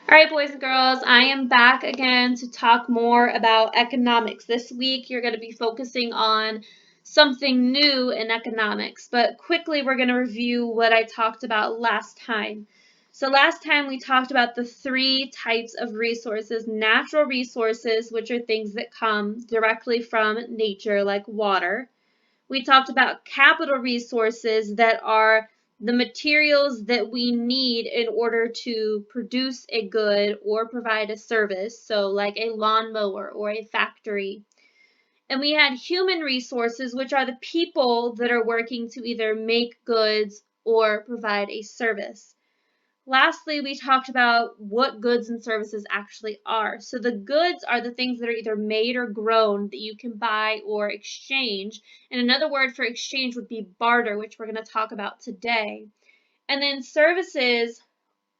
All right, boys and girls, I am back again to talk more about economics. This week, you're going to be focusing on something new in economics, but quickly, we're going to review what I talked about last time. So, last time we talked about the three types of resources: natural resources, which are things that come directly from nature, like water. We talked about capital resources that are the materials that we need in order to produce a good or provide a service, so like a lawnmower or a factory. And we had human resources, which are the people that are working to either make goods or provide a service. Lastly, we talked about what goods and services actually are. So the goods are the things that are either made or grown that you can buy or exchange. And another word for exchange would be barter, which we're going to talk about today. And then services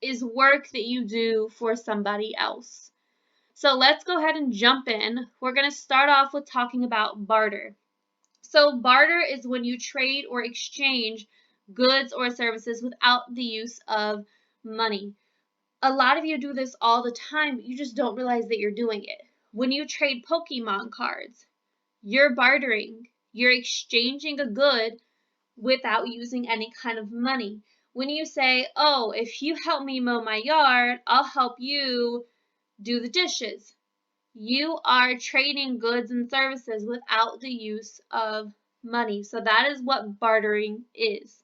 is work that you do for somebody else. So let's go ahead and jump in. We're going to start off with talking about barter. So barter is when you trade or exchange goods or services without the use of money. A lot of you do this all the time, but you just don't realize that you're doing it. When you trade Pokemon cards, you're bartering. You're exchanging a good without using any kind of money. When you say, oh, if you help me mow my yard, I'll help you do the dishes. You are trading goods and services without the use of money. So that is what bartering is.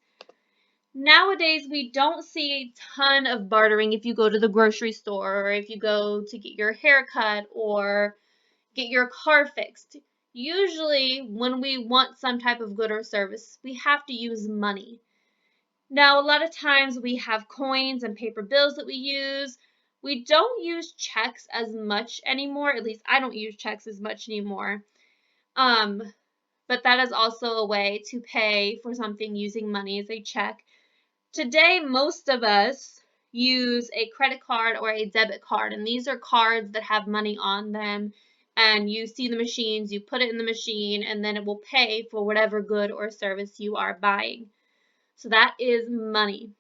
Nowadays, we don't see a ton of bartering if you go to the grocery store or if you go to get your hair cut or get your car fixed. Usually, when we want some type of good or service, we have to use money. Now, a lot of times we have coins and paper bills that we use. We don't use checks as much anymore. At least I don't use checks as much anymore. But that is also a way to pay for something using money as a check. Today, most of us use a credit card or a debit card, and these are cards that have money on them, and you see the machines, you put it in the machine, and then it will pay for whatever good or service you are buying. So that is money.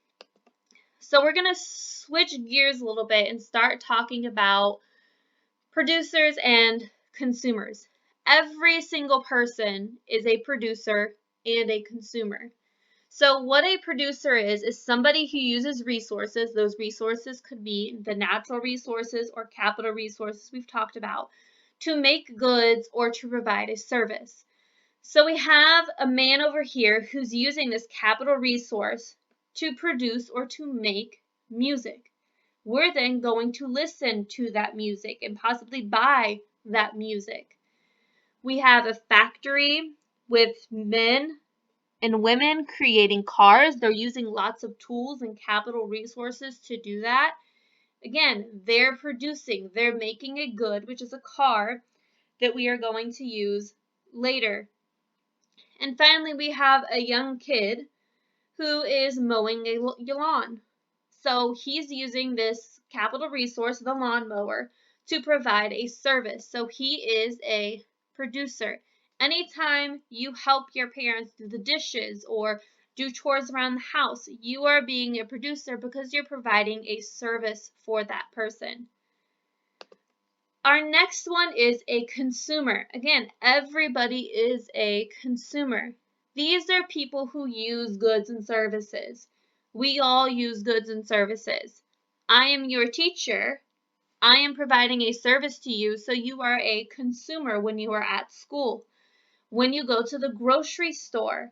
So we're going to switch gears a little bit and start talking about producers and consumers. Every single person is a producer and a consumer. So what a producer is somebody who uses resources. Those resources could be the natural resources or capital resources we've talked about to make goods or to provide a service. So we have a man over here who's using this capital resource to produce or to make music. We're then going to listen to that music and possibly buy that music. We have a factory with men and women creating cars. They're using lots of tools and capital resources to do that. Again, they're producing, they're making a good, which is a car that we are going to use later. And finally, we have a young kid who is mowing a lawn. So he's using this capital resource, the lawnmower, to provide a service. So he is a producer. Anytime you help your parents do the dishes or do chores around the house, you are being a producer because you're providing a service for that person. Our next one is a consumer. Again, everybody is a consumer. These are people who use goods and services. We all use goods and services. I am your teacher. I am providing a service to you, so you are a consumer when you are at school. When you go to the grocery store,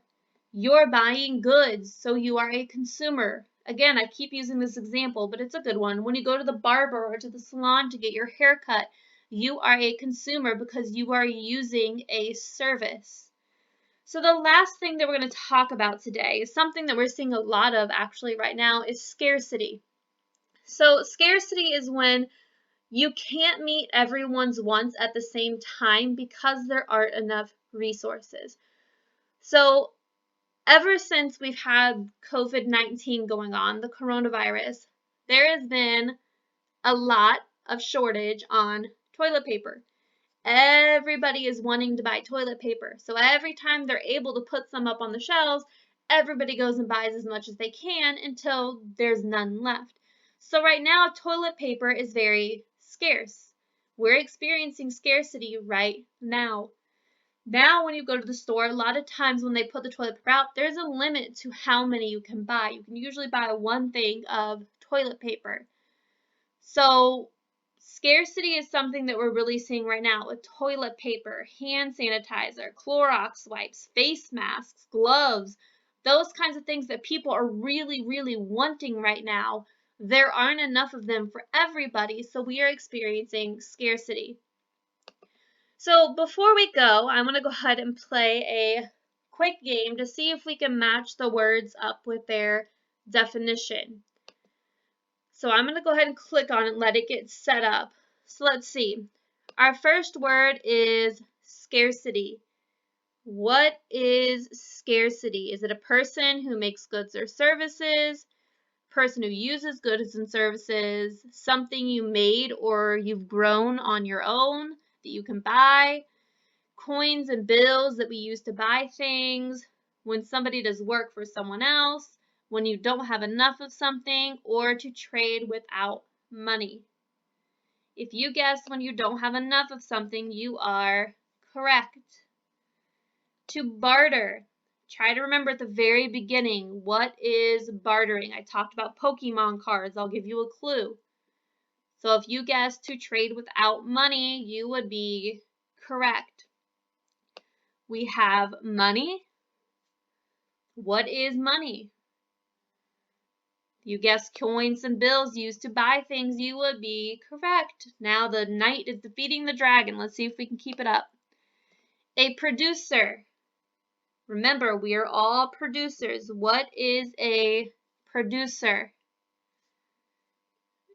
you're buying goods, so you are a consumer. Again, I keep using this example, but it's a good one. When you go to the barber or to the salon to get your hair cut, you are a consumer because you are using a service. So the last thing that we're going to talk about today is something that we're seeing a lot of actually right now is scarcity. So scarcity is when you can't meet everyone's wants at the same time because there aren't enough resources. So ever since we've had COVID-19 going on, the coronavirus, there has been a lot of shortage on toilet paper. Everybody is wanting to buy toilet paper. So every time they're able to put some up on the shelves, everybody goes and buys as much as they can until there's none left. So right now, toilet paper is very scarce. We're experiencing scarcity right now. Now, when you go to the store, a lot of times when they put the toilet paper out, there's a limit to how many you can buy. You can usually buy one thing of toilet paper. So scarcity is something that we're really seeing right now with toilet paper, hand sanitizer, Clorox wipes, face masks, gloves, those kinds of things that people are really, really wanting right now. There aren't enough of them for everybody, so we are experiencing scarcity. So before we go, I'm going to go ahead and play a quick game to see if we can match the words up with their definition. So I'm going to go ahead and click on it and let it get set up. So let's see. Our first word is scarcity. What is scarcity? Is it a person who makes goods or services? Person who uses goods and services? Something you made or you've grown on your own that you can buy? Coins and bills that we use to buy things? When somebody does work for someone else? When you don't have enough of something, or to trade without money. If you guess when you don't have enough of something, you are correct. To barter. Try to remember at the very beginning, what is bartering? I talked about Pokemon cards. I'll give you a clue. So if you guess to trade without money, you would be correct. We have money. What is money? You guessed coins and bills used to buy things, you would be correct. Now the knight is defeating the dragon. Let's see if we can keep it up. A producer. Remember, we are all producers. What is a producer?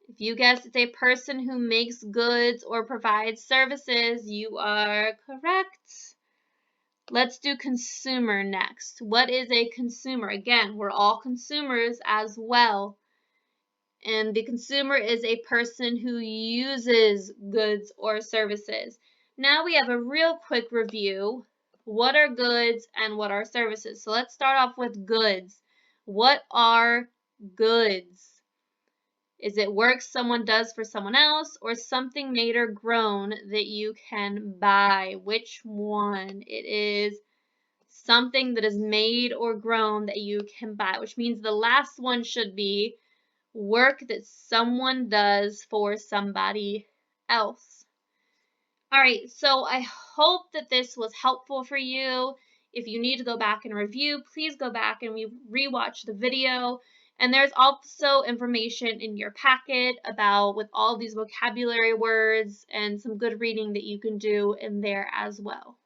If you guess it's a person who makes goods or provides services, you are correct. Let's do consumer next. What is a consumer? Again, we're all consumers as well. And the consumer is a person who uses goods or services. Now we have a real quick review. What are goods and what are services? So let's start off with goods. What are goods? Is it work someone does for someone else or something made or grown that you can buy? Which one? It is something that is made or grown that you can buy, which means the last one should be work that someone does for somebody else. All right, so I hope that this was helpful for you. If you need to go back and review, please go back and rewatch the video. And there's also information in your packet about with all these vocabulary words and some good reading that you can do in there as well.